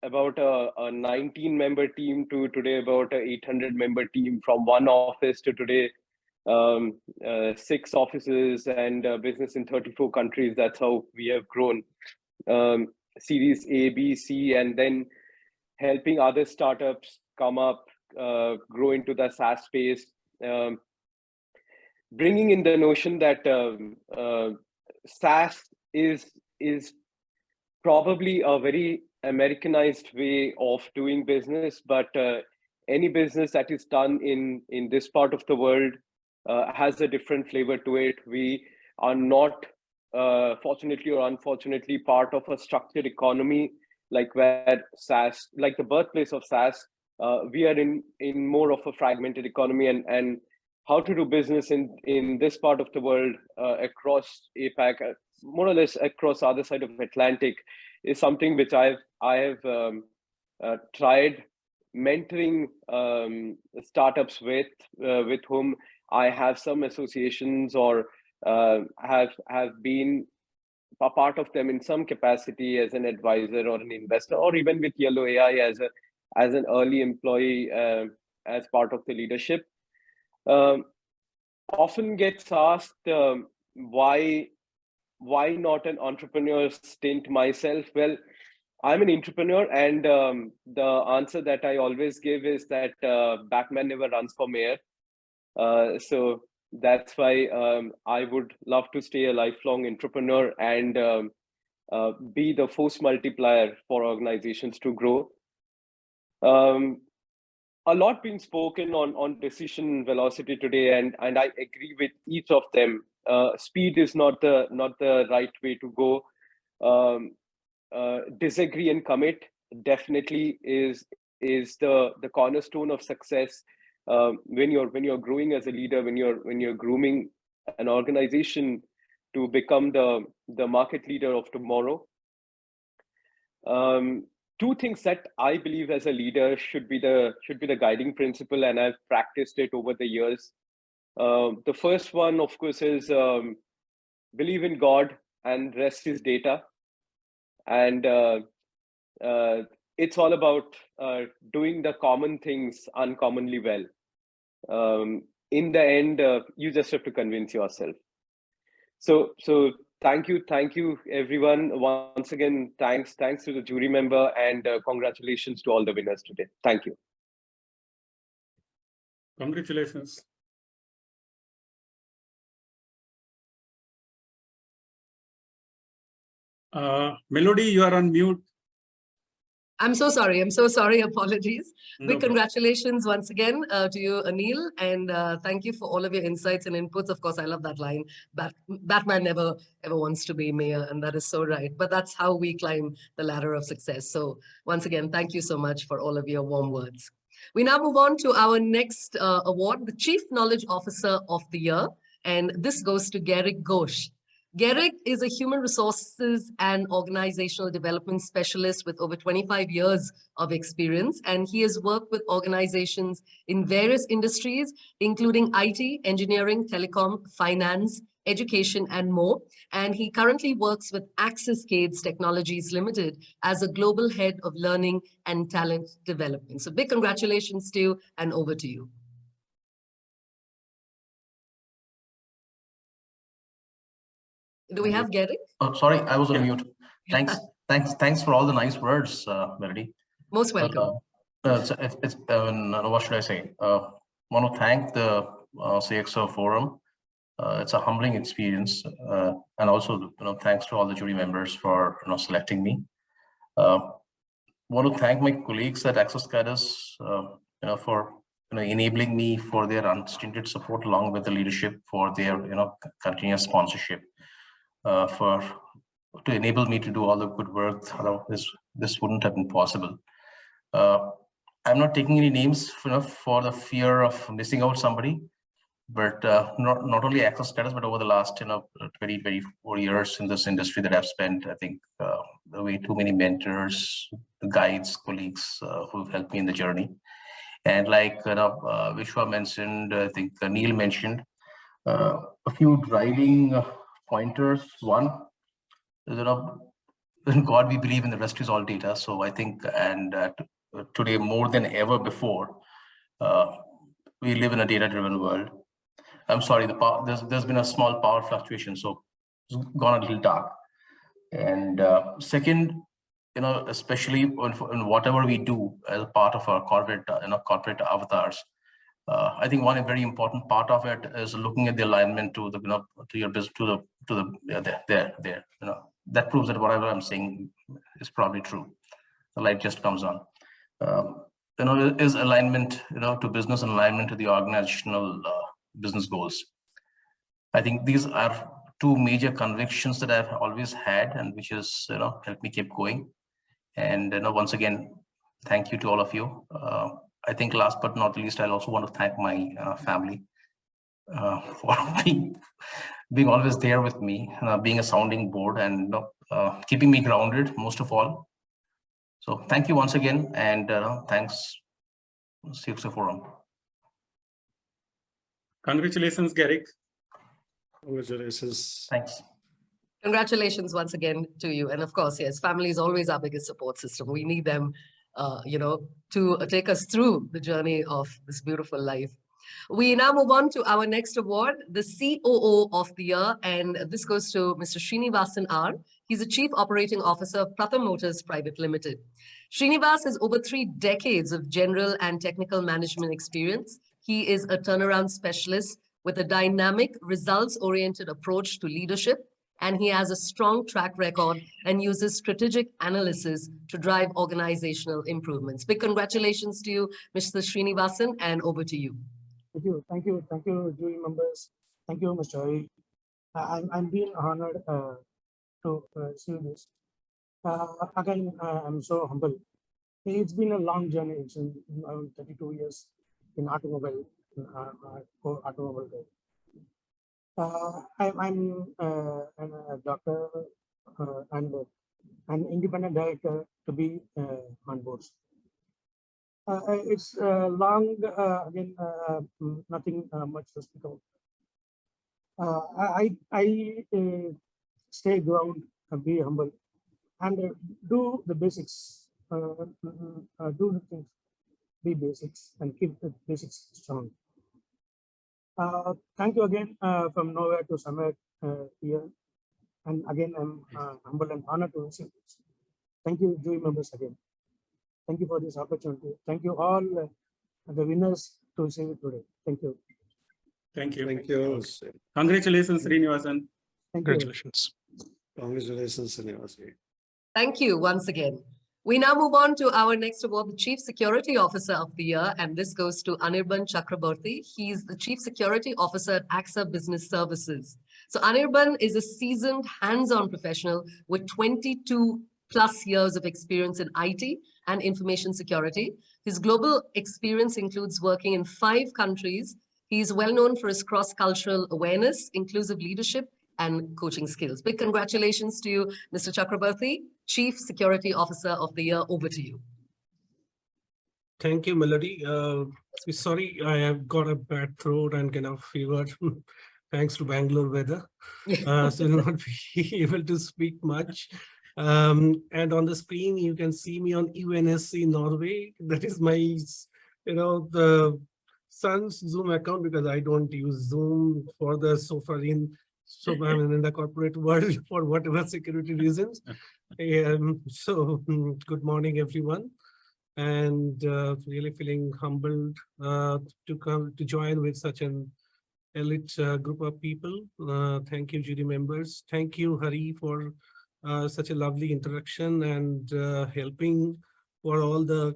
about a 19-member team to today about a 800-member team, from one office to today 6 offices and business in 34 countries. That's how we have grown. Series A, B, C, and then helping other startups come up, grow into the SaaS space, bringing in the notion that SaaS is probably a very Americanized way of doing business, but any business that is done in this part of the world has a different flavor to it. We are not, fortunately or unfortunately, part of a structured economy like where SaaS, like the birthplace of SaaS. We are in more of a fragmented economy, and how to do business in this part of the world across APAC, more or less across the other side of Atlantic, is something which I have tried mentoring startups with whom I have some associations or have been a part of them in some capacity as an advisor or an investor, or even with Yellow AI as an early employee as part of the leadership. Often gets asked why not an entrepreneur stint myself? Well, I'm an entrepreneur, and the answer that I always give is that Batman never runs for mayor. So that's why I would love to stay a lifelong entrepreneur and be the force multiplier for organizations to grow. A lot being spoken on decision velocity today, and I agree with each of them. Speed is not the right way to go. Disagree and commit definitely is the cornerstone of success when you're growing as a leader, when you're grooming an organization to become the market leader of tomorrow. Two things that I believe as a leader should be the guiding principle, and I've practiced it over the years. The first one, of course, is believe in God and rest is data. And it's all about doing the common things uncommonly well. In the end, you just have to convince yourself. So thank you, everyone. Once again, thanks to the jury member, and congratulations to all the winners today. Thank you. Congratulations. Melody, you are on mute. I'm so sorry. Apologies. Big congratulations once again to you, Anil. And thank you for all of your insights and inputs. Of course, I love that line. Batman never ever wants to be mayor. And that is so right. But that's how we climb the ladder of success. So once again, thank you so much for all of your warm words. We now move on to our next award, the Chief Knowledge Officer of the Year. And this goes to Garrick Ghosh. Garrick is a human resources and organizational development specialist with over 25 years of experience, and he has worked with organizations in various industries, including IT, engineering, telecom, finance, education, and more. And he currently works with Access Cades Technologies Limited as a global head of learning and talent development. So big congratulations to you, and over to you. Do we have Garrick? Oh, sorry, I was on mute. Thanks for all the nice words, Melody. Most welcome. What should I say? Want to thank the CXO forum. It's a humbling experience, and also thanks to all the jury members for selecting me. Want to thank my colleagues at Access Cades for enabling me, for their unstinted support, along with the leadership for their continuous sponsorship. To enable me to do all the good work. This wouldn't have been possible. I'm not taking any names for the fear of missing out somebody, but not only Access Cades, but over the last 20, 24 years in this industry that I've spent, I think way too many mentors, guides, colleagues who've helped me in the journey. And like Vishwa mentioned, I think Neil mentioned a few driving pointers. One, in God we believe, and the rest is all data. So I think, and today more than ever before, we live in a data-driven world. I'm sorry, there's been a small power fluctuation, so it's gone a little dark. And second, especially in whatever we do as a part of our corporate avatars, I think one very important part of it is looking at the alignment to the to your business, there. That proves that whatever I'm saying is probably true. The light just comes on. Is alignment to business and alignment to the organizational business goals. I think these are two major convictions that I've always had, and which has helped me keep going. And once again, thank you to all of you. I think last but not least, I'll also want to thank my family for being always there with me, being a sounding board, and keeping me grounded most of all. So thank you once again, and thanks CXO forum. Congratulations, Garrick. Congratulations. Thanks. Congratulations once again to you. And of course, yes, family is always our biggest support system. We need them, to take us through the journey of this beautiful life. We now move on to our next award, the COO of the Year. And this goes to Mr. Srinivasan R. He's the Chief Operating Officer of Pratham Motors Private Limited. Srinivas has over 3 decades of general and technical management experience. He is a turnaround specialist with a dynamic, results-oriented approach to leadership, and he has a strong track record and uses strategic analysis to drive organizational improvements. Big congratulations to you, Mr. Srinivasan, and over to you. Thank you, jury members. Thank you, Mr. Hari. I'm being honored to see this. Again, I'm so humble. It's been a long journey. It's 32 years in automobile, automobile. I'm a doctor and an independent director to be on board. It's long, again, nothing much to speak about. I stay ground, be humble, and do the basics, do the things, be basics, and keep the basics strong. Thank you again from nowhere to somewhere here. And again, I'm humble and honored to receive this. Thank you, jury members, again. Thank you for this opportunity. Thank you all the winners to receive it today. Thank you. Thank you. Thank you. Congratulations, Srinivasan. Congratulations. Congratulations, Srinivas. Thank you once again. We now move on to our next award, the Chief Security Officer of the Year, and this goes to Anirban Chakraborty. He's the Chief Security Officer at AXA Business Services. So Anirban is a seasoned, hands-on professional with 22 plus years of experience in IT and information security. His global experience includes working in 5 countries. He's well known for his cross-cultural awareness, inclusive leadership, and coaching skills. Big congratulations to you, Mr. Chakraborty, Chief Security Officer of the Year. Over to you. Thank you, Melody. Sorry, I have got a bad throat and kind of fever thanks to Bangalore weather. So I'll not be able to speak much. And on the screen, you can see me on UNSC Norway. That is my, the son's Zoom account, because I don't use Zoom for the so I'm in the corporate world for whatever security reasons. Good morning, everyone. And really feeling humbled to join with such an elite group of people. Thank you, jury members. Thank you, Hari, for such a lovely introduction and helping for all the,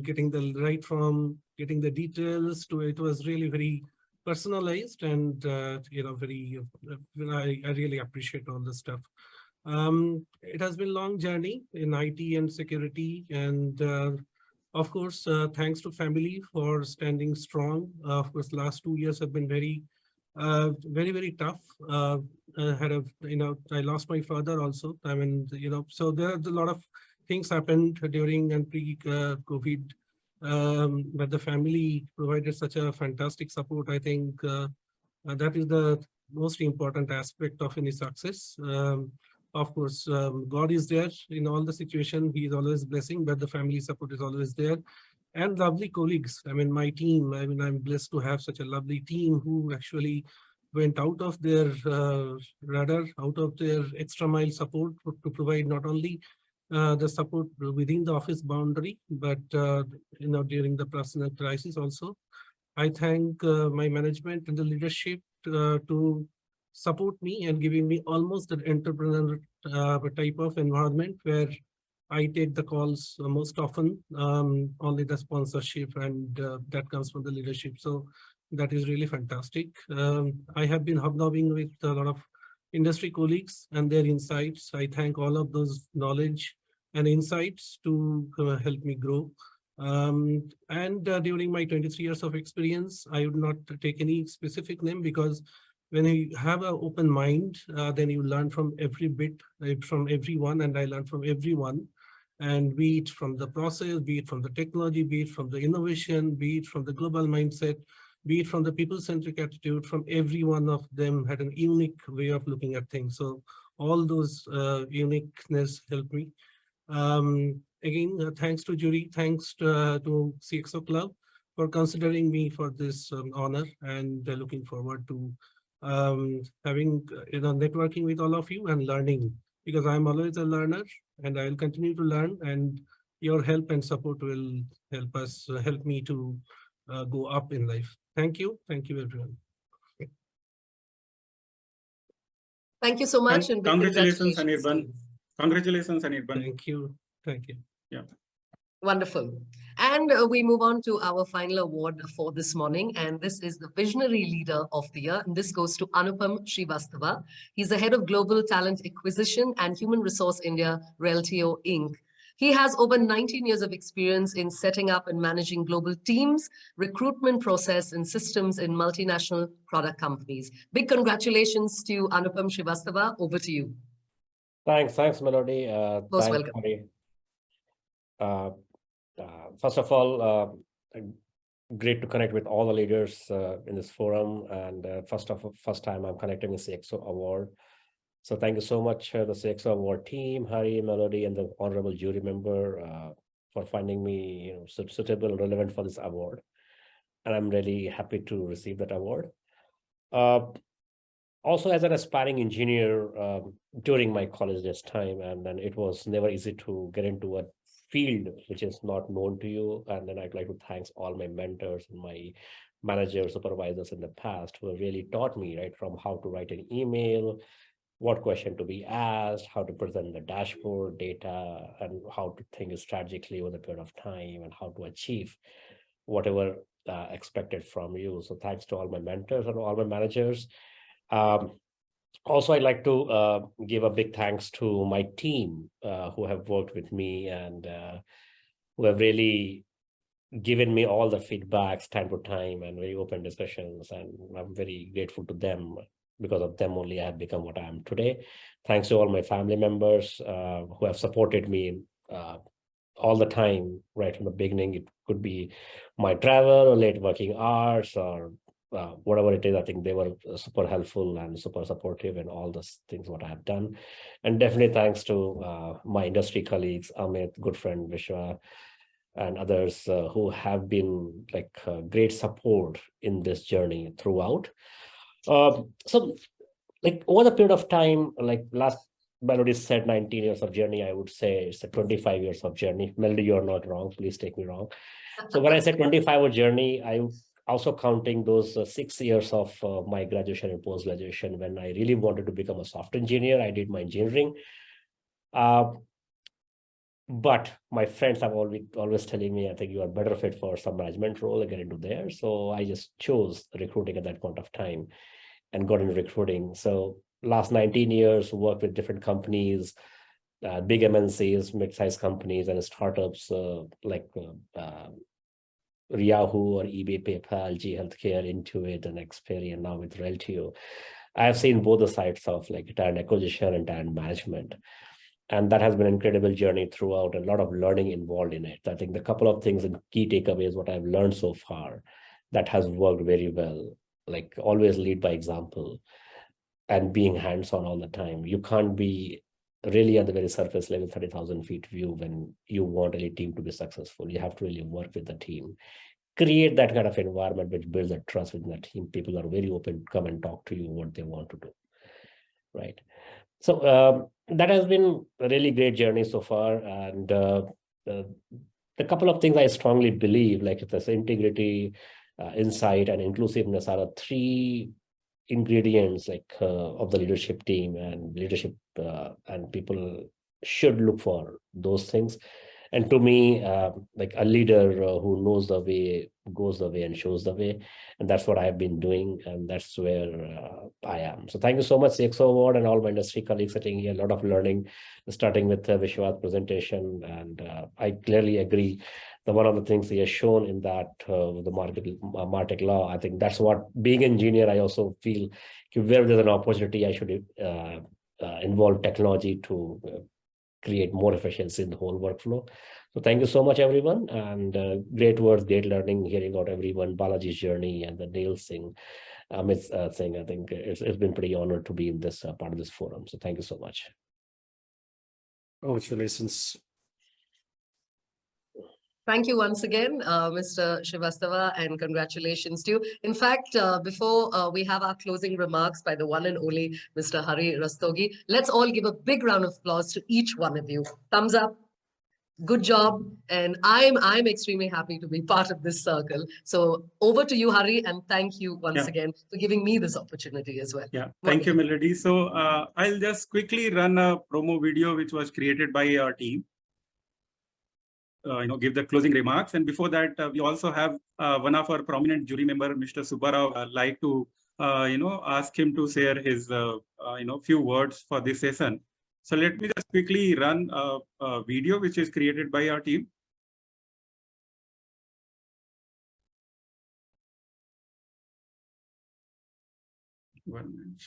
getting the right from getting the details to it was really very personalized and, very, I really appreciate all the stuff. It has been a long journey in IT and security, and of course, thanks to family for standing strong. Of course, last 2 years have been very, very tough. I lost my father also. I mean, so there are a lot of things happened during and pre-COVID, but the family provided such a fantastic support. I think that is the most important aspect of any success. Of course, God is there in all the situation. He is always blessing, but the family support is always there. And lovely colleagues. I mean, my team, I'm blessed to have such a lovely team who actually went out of their radar, out of their extra mile support to provide not only the support within the office boundary, but during the personal crisis also. I thank my management and the leadership to support me and giving me almost an entrepreneurial type of environment where I take the calls most often, only the sponsorship, and that comes from the leadership. So that is really fantastic. I have been hobnobbing with a lot of industry colleagues and their insights. I thank all of those knowledge and insights to help me grow. During my 23 years of experience, I would not take any specific name, because when you have an open mind, then you learn from every bit, from everyone, and I learn from everyone. And be it from the process, be it from the technology, be it from the innovation, be it from the global mindset, be it from the people-centric attitude, from every one of them had a unique way of looking at things. So all those uniqueness helped me. Again, thanks to jury, thanks to CXO Club for considering me for this honor, and looking forward to having, networking with all of you and learning, because I'm always a learner and I'll continue to learn, and your help and support will help me to go up in life. Thank you. Thank you, everyone. Thank you so much. And congratulations, congratulations. Anirban. Congratulations, Anirban. Thank you. Thank you. Yeah. Wonderful. And we move on to our final award for this morning. And this is the Visionary Leader of the Year. And this goes to Anupam Srivastava. He's the head of Global Talent Acquisition and Human Resource India, Reltio Inc. He has over 19 years of experience in setting up and managing global teams, recruitment process, and systems in multinational product companies. Big congratulations to Anupam Srivastava. Over to you. Thanks, Melody. Most welcome. First of all, great to connect with all the leaders in this forum, and first time I'm connecting with CXO Award. So thank you so much, the CXO Award team, Hari, Melody, and the honorable jury member for finding me suitable and relevant for this award. And I'm really happy to receive that award. Also, as an aspiring engineer during my college days time, and then it was never easy to get into a field which is not known to you. And then I'd like to thank all my mentors and my managers, supervisors in the past who have really taught me, right, from how to write an email, what question to be asked, how to present the dashboard data, and how to think strategically over the period of time, and how to achieve whatever expected from you. So thanks to all my mentors and all my managers. Also, I'd like to give a big thanks to my team who have worked with me and who have really given me all the feedbacks time to time and very open discussions. And I'm very grateful to them. Because of them only I have become what I am today. Thanks to all my family members who have supported me all the time, right from the beginning. It could be my travel or late working hours or whatever it is. I think they were super helpful and super supportive in all those things what I have done. And definitely thanks to my industry colleagues, Amit, good friend, Vishwa, and others who have been like great support in this journey throughout. So like over the period of time, like last Melody said 19 years of journey, I would say it's a 25 years of journey. Melody, you're not wrong. Please take me wrong. So when I say 25 journey, I'm also counting those 6 years of my graduation and post-graduation when I really wanted to become a software engineer. I did my engineering. But my friends are always telling me, I think you are better fit for some management role and get into there. So I just chose recruiting at that point of time and got into recruiting. So last 19 years, worked with different companies, big MNCs, mid-sized companies, and startups like Yahoo or eBay, PayPal, G Healthcare, Intuit, and Experian, now with Reltio. I have seen both the sides of like talent acquisition and talent management. And that has been an incredible journey throughout, a lot of learning involved in it. I think the couple of things and key takeaways, what I've learned so far, that has worked very well, like always lead by example and being hands-on all the time. You can't be really at the very surface level, 30,000 feet view when you want a team to be successful. You have to really work with the team, create that kind of environment which builds a trust within the team. People are very open to come and talk to you what they want to do, right? So that has been a really great journey so far. And the couple of things I strongly believe, like this integrity, insight, and inclusiveness are the three ingredients like of the leadership team, and leadership and people should look for those things. And to me, like a leader who knows the way, goes the way, and shows the way. And that's what I've been doing. And that's where I am. So thank you so much, CXO Award, and all my industry colleagues sitting here. A lot of learning, starting with Vishwa's presentation. And I clearly agree that one of the things he has shown in that the Martech law, I think that's what, being an engineer, I also feel where there's an opportunity, I should involve technology to create more efficiency in the whole workflow. So thank you so much, everyone, and great words, great learning, hearing about everyone, Balaji's journey and the Dale Singh, Amit Singh. I think it's been pretty honored to be in this part of this forum. So thank you so much. Congratulations. Thank you once again, Mr. Srivastava, and congratulations to you. In fact, before we have our closing remarks by the one and only Mr. Hari Rastogi, let's all give a big round of applause to each one of you. Thumbs up. Good job. And I'm extremely happy to be part of this circle. So over to you, Hari, and thank you once again for giving me this opportunity as well. Yeah, thank you, Melody. So I'll just quickly run a promo video which was created by our team. Give the closing remarks. And before that, we also have one of our prominent jury member, Mr. Subbarao. I'd like to, ask him to share his, few words for this session. So let me just quickly run a video which is created by our team. One minute.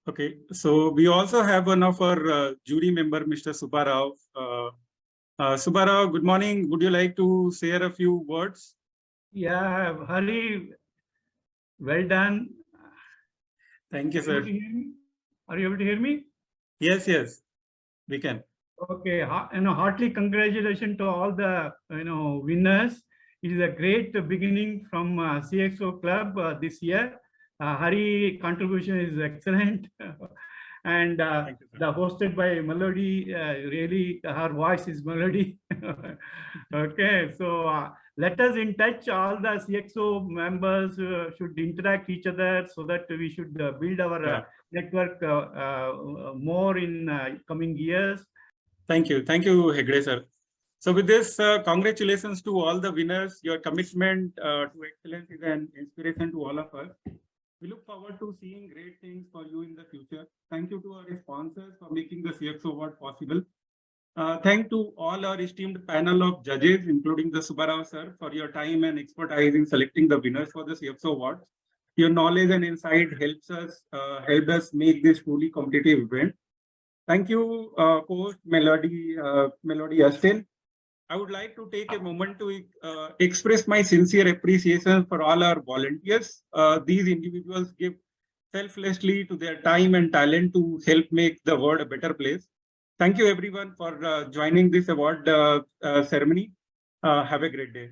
Okay, so we also have one of our jury member, Mr. Subbarao. Subbarao, good morning. Would you like to share a few words? Yeah, Hari, well done. Thank you, sir. Are you able to hear me? Yes, yes, we can. Okay, heartily congratulations to all the winners. It is a great beginning from CXO Club this year. Hari contribution is excellent. And the hosted by Melody, really her voice is Melody. Okay, so let us in touch. All the CXO members should interact each other so that we should build our network more in coming years. Thank you, Hegde sir. So with this, congratulations to all the winners. Your commitment to excellence is an inspiration to all of us. We look forward to seeing great things for you in the future. Thank you to our sponsors for making the CXO Award possible. Thank to all our esteemed panel of judges, including the Subbarao sir, for your time and expertise in selecting the winners for the CXO Awards. Your knowledge and insight helped us make this truly competitive event. Thank you, host Melody Astin. I would like to take a moment to express my sincere appreciation for all our volunteers. These individuals give selflessly to their time and talent to help make the world a better place. Thank you everyone for joining this award ceremony. Have a great day.